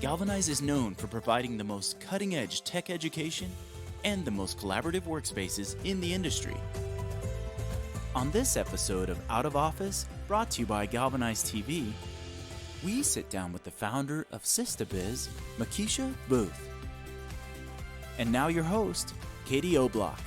Galvanize is known for providing the most cutting-edge tech education and the most collaborative workspaces in the industry. On this episode of Out of Office, brought to you by GalvanizeTV, we sit down with the founder of Sistahbiz, Makisha Boothe. And now your host, Katie O'Block.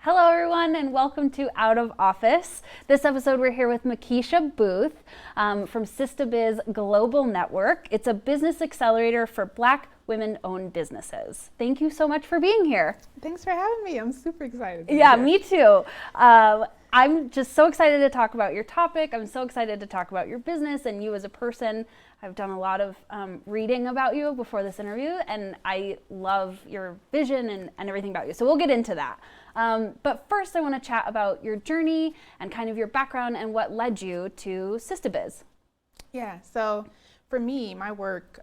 Hello everyone and welcome to Out of Office. This episode we're here with Makisha Boothe from Sistahbiz Global Network. It's a business accelerator for Black women-owned businesses. Thank you so much for being here. Thanks for having me. I'm super excited. Yeah, me too. I'm just so excited to talk about your topic. I'm so excited to talk about your business and you as a person. I've done a lot of reading about you before this interview, and I love your vision and everything about you. So we'll get into that. But first, I want to chat about your journey and kind of your background and what led you to Sistahbiz. Yeah, so for me, my work,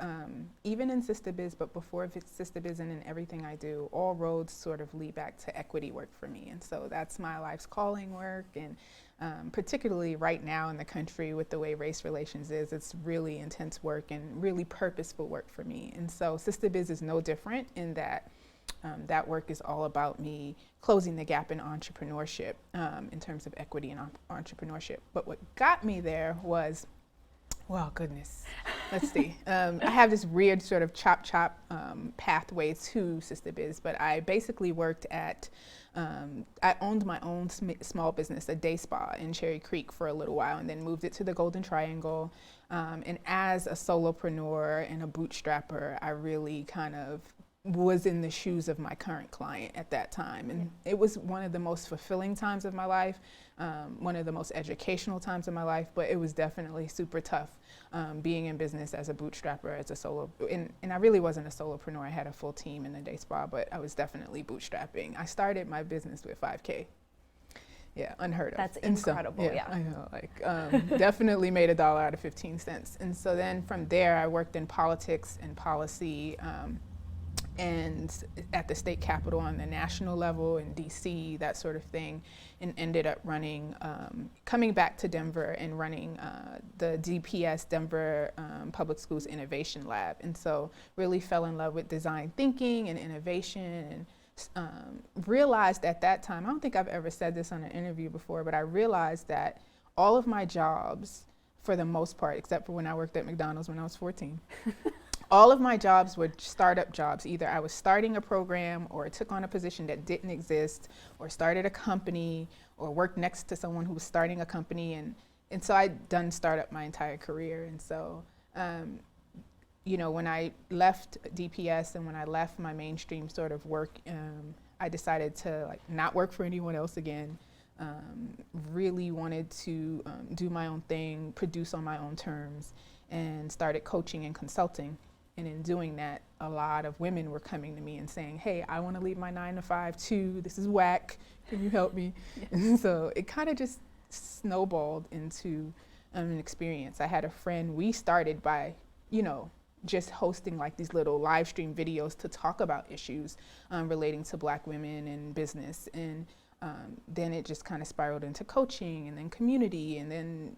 even in Sistahbiz, but before Sistahbiz and in everything I do, all roads sort of lead back to equity work for me. And so that's my life's calling work. And particularly right now in the country with the way race relations is, it's really intense work and really purposeful work for me. And so Sistahbiz is no different in that that work is all about me closing the gap in entrepreneurship in terms of equity and entrepreneurship. But what got me there was, well, goodness, let's see. I have this weird sort of chop pathway to Sistahbiz, but I basically worked at, I owned my own small business, a day spa in Cherry Creek for a little while, and then moved it to the Golden Triangle. And as a solopreneur and a bootstrapper, I really kind of was in the shoes of my current client at that time. And it was one of the most fulfilling times of my life, one of the most educational times of my life, but it was definitely super tough being in business as a bootstrapper, as a solo, and I really wasn't a solopreneur. I had a full team in the day spa, but I was definitely bootstrapping. I started my business with $5K. Yeah, unheard of. That's incredible, yeah. I know, like definitely made $1 out of 15 cents. And so then from there, I worked in politics and policy, and at the state capitol on the national level in DC, that sort of thing, and ended up running, coming back to Denver and running the DPS, Denver Public Schools Innovation Lab. And so really fell in love with design thinking and innovation, and realized at that time, I don't think I've ever said this on an interview before, but I realized that all of my jobs, for the most part, except for when I worked at McDonald's when I was 14, all of my jobs were startup jobs. Either I was starting a program or took on a position that didn't exist, or started a company, or worked next to someone who was starting a company. And so I'd done startup my entire career. And so, you know, when I left DPS and when I left my mainstream sort of work, I decided to like not work for anyone else again. Really wanted to do my own thing, produce on my own terms, and started coaching and consulting. And in doing that, a lot of women were coming to me and saying, hey, I want to leave my 9-to-5 too. This is whack. Can you help me? Yeah. And so it kind of just snowballed into an experience. I had a friend, we started by, you know, just hosting like these little live stream videos to talk about issues relating to Black women and business. And then it just kind of spiraled into coaching and then community. And then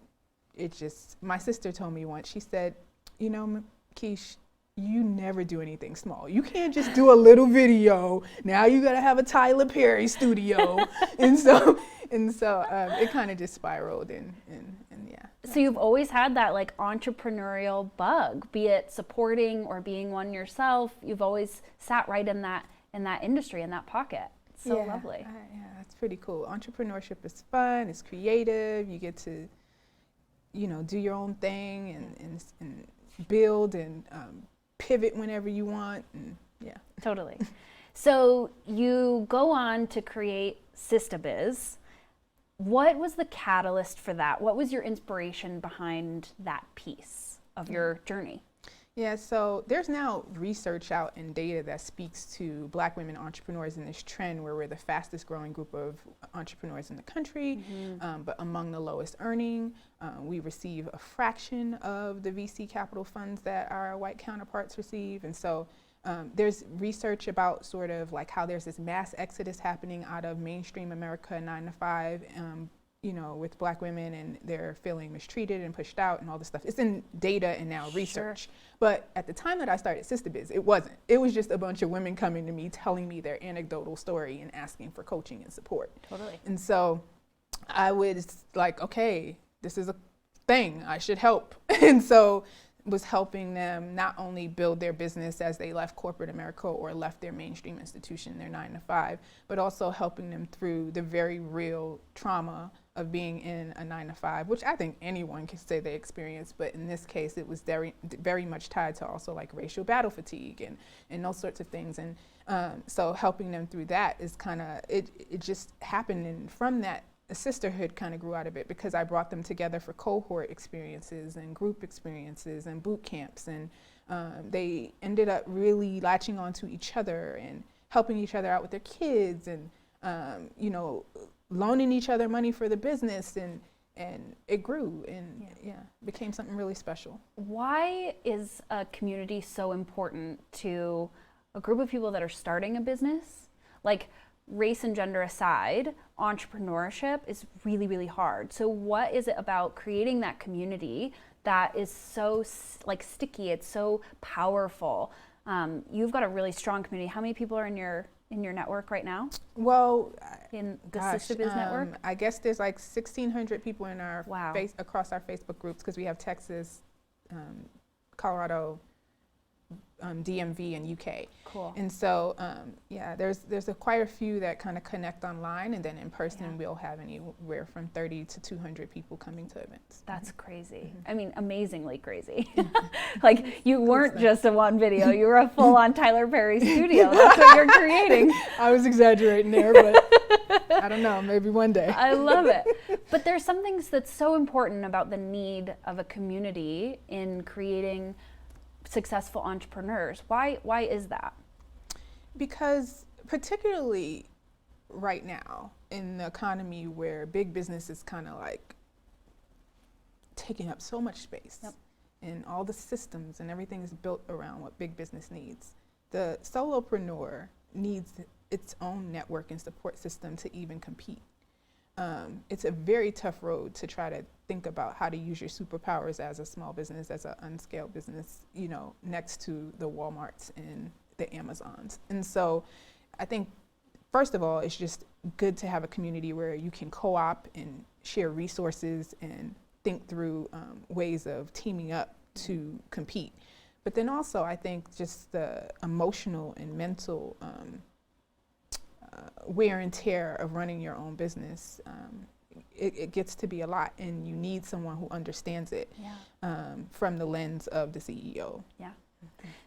it just, my sister told me once, she said, you know, Makisha, you never do anything small. You can't just do a little video. Now you gotta have a Tyler Perry studio. and so it kind of just spiraled and yeah. So you've always had that like entrepreneurial bug, be it supporting or being one yourself. You've always sat right in that industry, in that pocket. It's so lovely. Yeah, that's pretty cool. Entrepreneurship is fun. It's creative. You get to, you know, do your own thing and build and pivot whenever you want. And yeah. Totally. So you go on to create Sistahbiz. What was the catalyst for that? What was your inspiration behind that piece of your journey? Yeah, so there's now research out and data that speaks to Black women entrepreneurs in this trend where we're the fastest growing group of entrepreneurs in the country, but among the lowest earning. We receive a fraction of the VC capital funds that our white counterparts receive. And so there's research about sort of like how there's this mass exodus happening out of mainstream America 9 to 5 with Black women, and they're feeling mistreated and pushed out and all this stuff. It's in data and now research. Sure. But at the time that I started Sistahbiz, it wasn't. It was just a bunch of women coming to me, telling me their anecdotal story and asking for coaching and support. Totally. And so I was like, okay, this is a thing, I should help. And so was helping them not only build their business as they left corporate America or left their mainstream institution, their 9-to-5, but also helping them through the very real trauma of being in a 9-to-5, which I think anyone can say they experienced, but in this case it was very, very much tied to also like racial battle fatigue and those sorts of things. And so helping them through that is kind of, it just happened, and from that a sisterhood kind of grew out of it, because I brought them together for cohort experiences and group experiences and boot camps, and they ended up really latching onto each other and helping each other out with their kids, and loaning each other money for the business, and it grew and became something really special. Why is a community so important to a group of people that are starting a business? Like, race and gender aside, entrepreneurship is really, really hard. So what is it about creating that community that is so sticky, it's so powerful? You've got a really strong community. How many people are in your network right now? Well, in the Sistahbiz network? I guess there's like 1,600 people in our wow. Across our Facebook groups, because we have Texas, Colorado, DMV, and UK. Cool. And so, there's quite a few that kind of connect online, and then in person we'll have anywhere from 30 to 200 people coming to events. That's crazy. I mean, amazingly crazy. Like, you weren't just a one video, you were a full-on Tyler Perry studio. That's what you're creating. I was exaggerating there, but I don't know, maybe one day. I love it. But there's some things that's so important about the need of a community in creating successful entrepreneurs. Why is that? Because particularly right now in the economy where big business is kind of like taking up so much space, and all the systems and everything is built around what big business needs, the solopreneur needs its own network and support system to even compete. It's a very tough road to try to think about how to use your superpowers as a small business, as an unscaled business, next to the Walmarts and the Amazons. And so I think, first of all, it's just good to have a community where you can co-op and share resources and think through ways of teaming up to compete. But then also, I think just the emotional and mental wear and tear of running your own business, it gets to be a lot, and you need someone who understands it from the lens of the CEO. Yeah.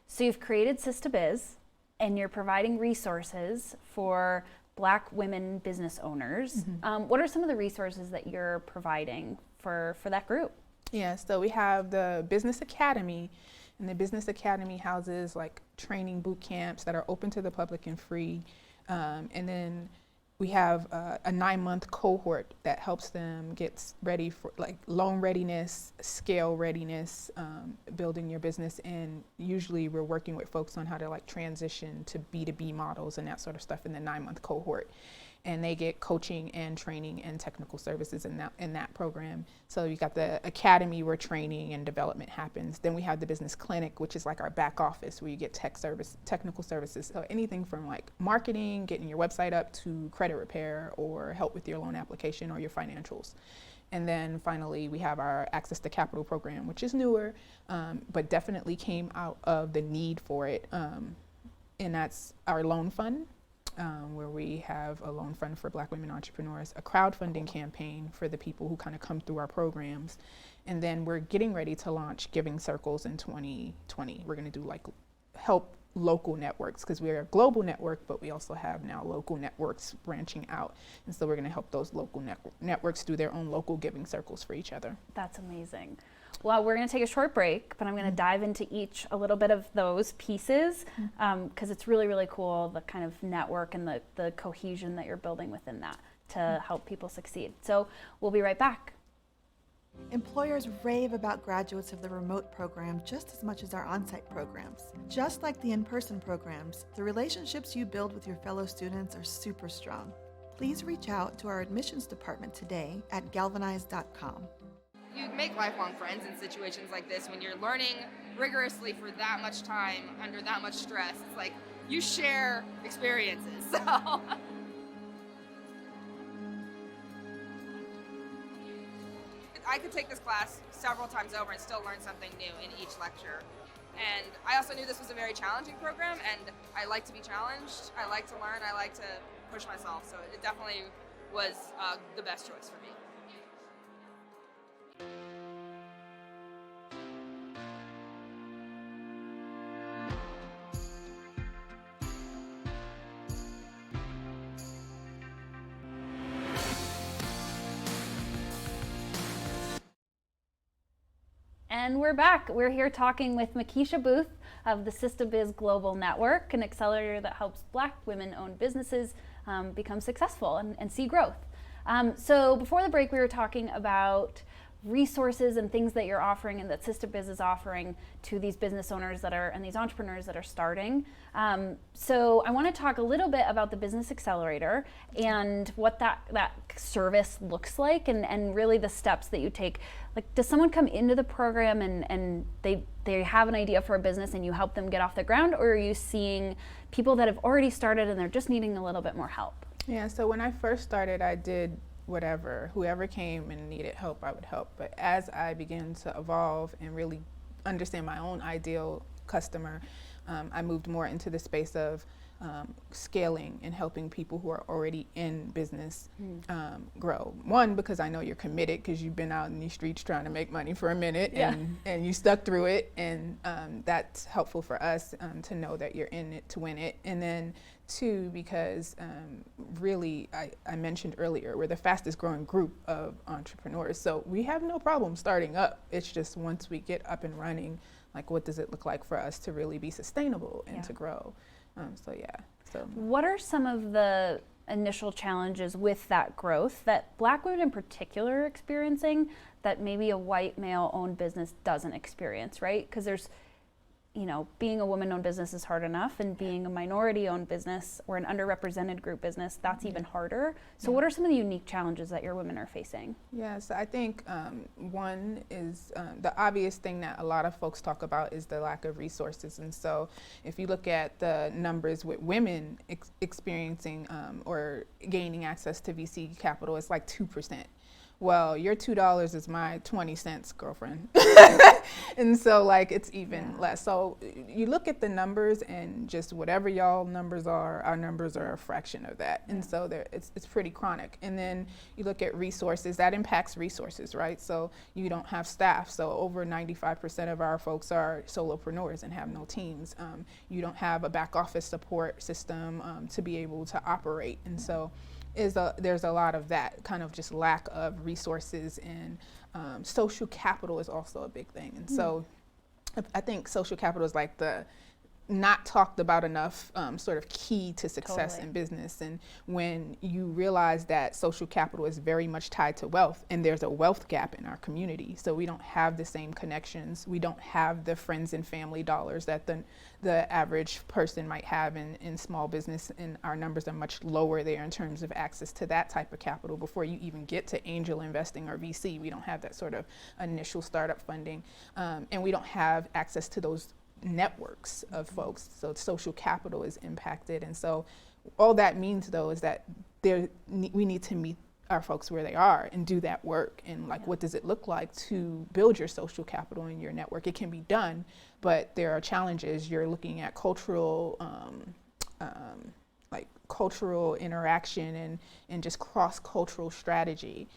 So you've created Sistahbiz, and you're providing resources for Black women business owners. What are some of the resources that you're providing for that group? Yeah, so we have the Business Academy, and the Business Academy houses like training boot camps that are open to the public and free. And then we have a 9-month cohort that helps them get ready for like loan readiness, scale readiness, building your business. And usually we're working with folks on how to like transition to B2B models and that sort of stuff in the 9-month cohort. And they get coaching and training and technical services in that program. So you got the academy where training and development happens. Then we have the business clinic, which is like our back office where you get technical services. So anything from like marketing, getting your website up, to credit repair or help with your loan application or your financials. And then finally, we have our Access to Capital program, which is newer, but definitely came out of the need for it. And that's our loan fund. Where we have a loan fund for Black women entrepreneurs, a crowdfunding campaign for the people who kind of come through our programs. And then we're getting ready to launch Giving Circles in 2020. We're going to do like help local networks, because we're a global network, but we also have now local networks branching out. And so we're going to help those local networks do their own local giving circles for each other. That's amazing. Well, we're going to take a short break, but I'm going to dive into each a little bit of those pieces, because it's really, really cool, the kind of network and the cohesion that you're building within that to help people succeed. So we'll be right back. Employers rave about graduates of the remote program just as much as our on-site programs. Just like the in-person programs, the relationships you build with your fellow students are super strong. please reach out to our admissions department today at galvanize.com. You make lifelong friends in situations like this when you're learning rigorously for that much time under that much stress. It's like you share experiences. So I could take this class several times over and still learn something new in each lecture. And I also knew this was a very challenging program, and I like to be challenged. I like to learn. I like to push myself. So it definitely was the best choice for me. And we're back. We're here talking with Makisha Boothe of the Sistahbiz Global Network, an accelerator that helps Black women-owned businesses become successful and see growth. So before the break, we were talking about resources and things that you're offering and that Sistahbiz is offering to these business owners that are and these entrepreneurs that are starting. So I want to talk a little bit about the Business Accelerator and what that service looks like and really the steps that you take. Like, does someone come into the program and they have an idea for a business and you help them get off the ground, or are you seeing people that have already started and they're just needing a little bit more help? Yeah, so when I first started, I did whoever came and needed help, I would help. But as I began to evolve and really understand my own ideal customer, I moved more into the space of scaling and helping people who are already in business grow. One, because I know you're committed because you've been out in these streets trying to make money for a minute and you stuck through it, and that's helpful for us to know that you're in it to win it. And then two, because really, I mentioned earlier, we're the fastest growing group of entrepreneurs. So we have no problem starting up. It's just once we get up and running, like, what does it look like for us to really be sustainable and to grow? So what are some of the initial challenges with that growth that Black women in particular are experiencing that maybe a white male-owned business doesn't experience, right? Because there's, being a woman-owned business is hard enough, and being a minority-owned business or an underrepresented group business, that's even harder. So what are some of the unique challenges that your women are facing? Yeah, so I think one is the obvious thing that a lot of folks talk about is the lack of resources. And so if you look at the numbers with women experiencing or gaining access to VC capital, it's like 2%. Well, your $2 is my 20 cents, girlfriend. And so, like, it's even less. So you look at the numbers, and just whatever y'all numbers are, our numbers are a fraction of that. And so it's pretty chronic. And then you look at resources, that impacts resources, right? So you don't have staff. So over 95% of our folks are solopreneurs and have no teams. You don't have a back office support system to be able to operate. And so there's a lot of that kind of just lack of resources, and social capital is also a big thing. And so I think social capital is like the not talked about enough sort of key to success in business. And when you realize that social capital is very much tied to wealth, and there's a wealth gap in our community, so we don't have the same connections, we don't have the friends and family dollars that the average person might have in small business, and our numbers are much lower there in terms of access to that type of capital before you even get to angel investing or VC. We don't have that sort of initial startup funding, and we don't have access to those networks of folks, so social capital is impacted. And so all that means, though, is that we need to meet our folks where they are and do that work. And like, what does it look like to build your social capital in your network? It can be done, but there are challenges. You're looking at cultural cultural interaction and just cross-cultural strategy,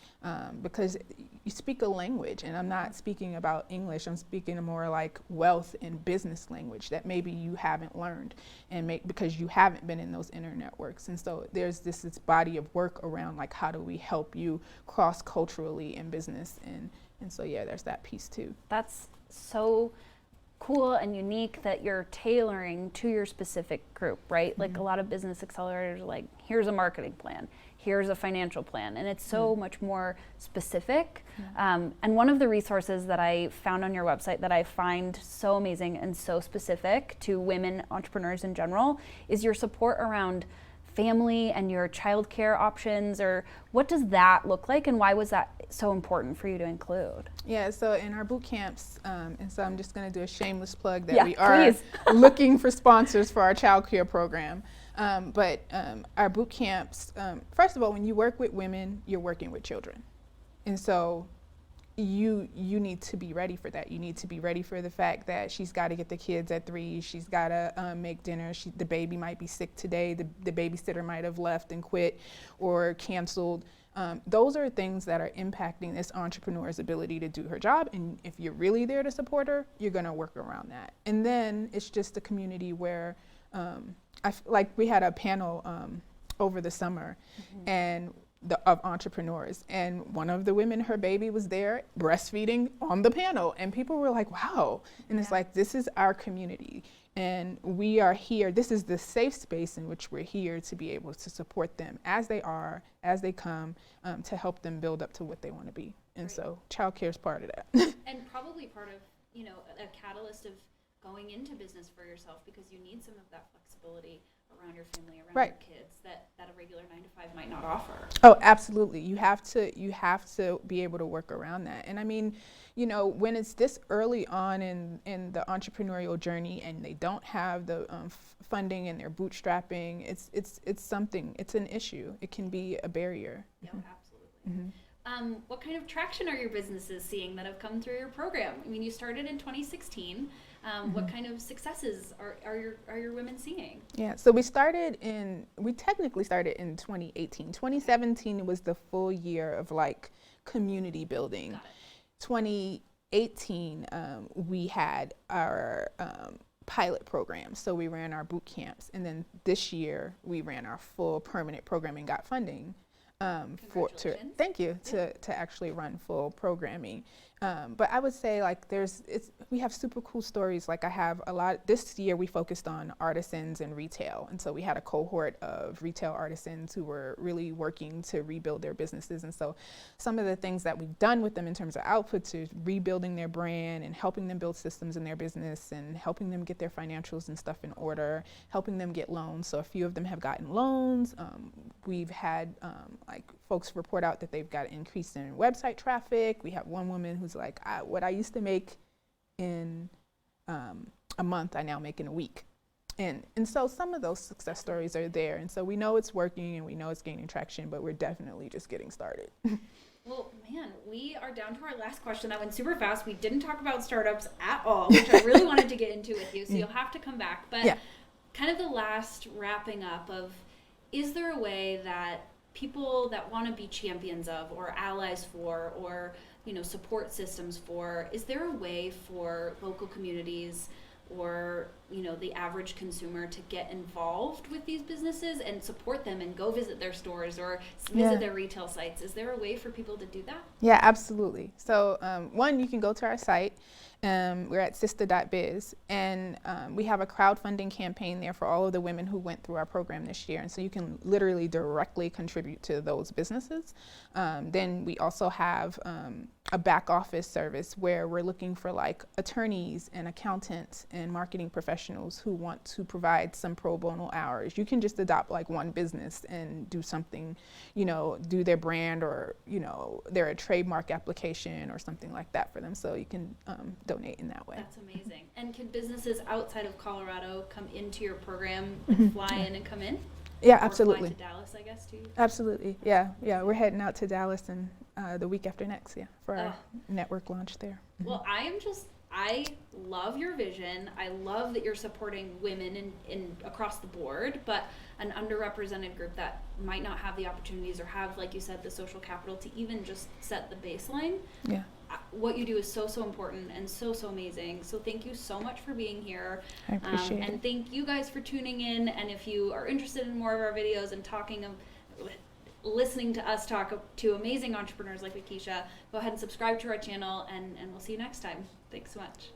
because you speak a language, and I'm not speaking about English, I'm speaking more like wealth and business language that maybe you haven't learned because you haven't been in those inner networks. And so there's this body of work around, like, how do we help you cross-culturally in business? And so there's that piece too. That's so cool and unique that you're tailoring to your specific group, right? Like, a lot of business accelerators are like, here's a marketing plan, here's a financial plan, and it's so much more specific. And one of the resources that I found on your website that I find so amazing and so specific to women entrepreneurs in general is your support around family and your childcare options, or what does that look like, and why was that so important for you to include? Yeah, so in our boot camps, and so I'm just going to do a shameless plug that Yeah, we are please. looking for sponsors for our child care program. But our boot camps, first of all, when you work with women, you're working with children. And so you need to be ready for that. You need to be ready for the fact that she's got to get the kids at 3, she's got to make dinner, the baby might be sick today, the babysitter might have left and quit or canceled. Those are things that are impacting this entrepreneur's ability to do her job, and if you're really there to support her, you're going to work around that. And then it's just a community where, like we had a panel over the summer, and of entrepreneurs, and one of the women, her baby was there breastfeeding on the panel, and people were like, wow. And it's like, this is our community, and we are here. This is the safe space in which we're here to be able to support them as they are, as they come, to help them build up to what they want to be. And so childcare is part of that. And probably part of, a catalyst of going into business for yourself, because you need some of that flexibility around your family, around Right. your kids, that a regular 9-to-5 might not offer. Oh, absolutely. You have to be able to work around that. And I mean, when it's this early on in the entrepreneurial journey and they don't have the funding and they're bootstrapping, it's an issue. It can be a barrier. Yeah, absolutely. What kind of traction are your businesses seeing that have come through your program? I mean, you started in 2016. What kind of successes are your women seeing? Yeah, so we technically started in 2018. 2017 was the full year of like community building. Got it. 2018, we had our pilot program, so we ran our boot camps, and then this year we ran our full permanent program and got funding. To actually run full programming. But I would say like we have super cool stories. Like I have a lot, this year we focused on artisans and retail. And so we had a cohort of retail artisans who were really working to rebuild their businesses. And so some of the things that we've done with them in terms of outputs is rebuilding their brand and helping them build systems in their business and helping them get their financials and stuff in order, helping them get loans. So a few of them have gotten loans. We've had like folks report out that they've got an increase in website traffic. We have one woman who's like, what I used to make in a month, I now make in a week. And so some of those success stories are there. And so we know it's working and we know it's gaining traction, but we're definitely just getting started. Well, man, we are down to our last question. That went super fast. We didn't talk about startups at all, which I really wanted to get into with you. So you'll have to come back. But kind of the last wrapping up of, is there a way that people that want to be champions of or allies for or support systems for, is there a way for local communities or the average consumer to get involved with these businesses and support them and go visit their stores or visit their retail sites? Is there a way for people to do that? Yeah, absolutely. So one, you can go to our site. We're at Sistahbiz, and we have a crowdfunding campaign there for all of the women who went through our program this year, and so you can literally directly contribute to those businesses. Then we also have a back office service where we're looking for like attorneys and accountants and marketing professionals who want to provide some pro bono hours. You can just adopt like one business and do something, do their brand or, their trademark application or something like that for them. So you can donate in that way. That's amazing. And can businesses outside of Colorado come into your program and fly in and come in? Yeah, or absolutely. Fly to Dallas, I guess, too. Absolutely. Yeah. We're heading out to Dallas and the week after next, for our network launch there. Well, I love your vision. I love that you're supporting women in across the board, but an underrepresented group that might not have the opportunities or have, like you said, the social capital to even just set the baseline. Yeah. What you do is so important and so amazing. So thank you so much for being here. I appreciate it. And thank you guys for tuning in. And if you are interested in more of our videos and listening to us talk to amazing entrepreneurs like Makisha, go ahead and subscribe to our channel, and we'll see you next time. Thanks so much.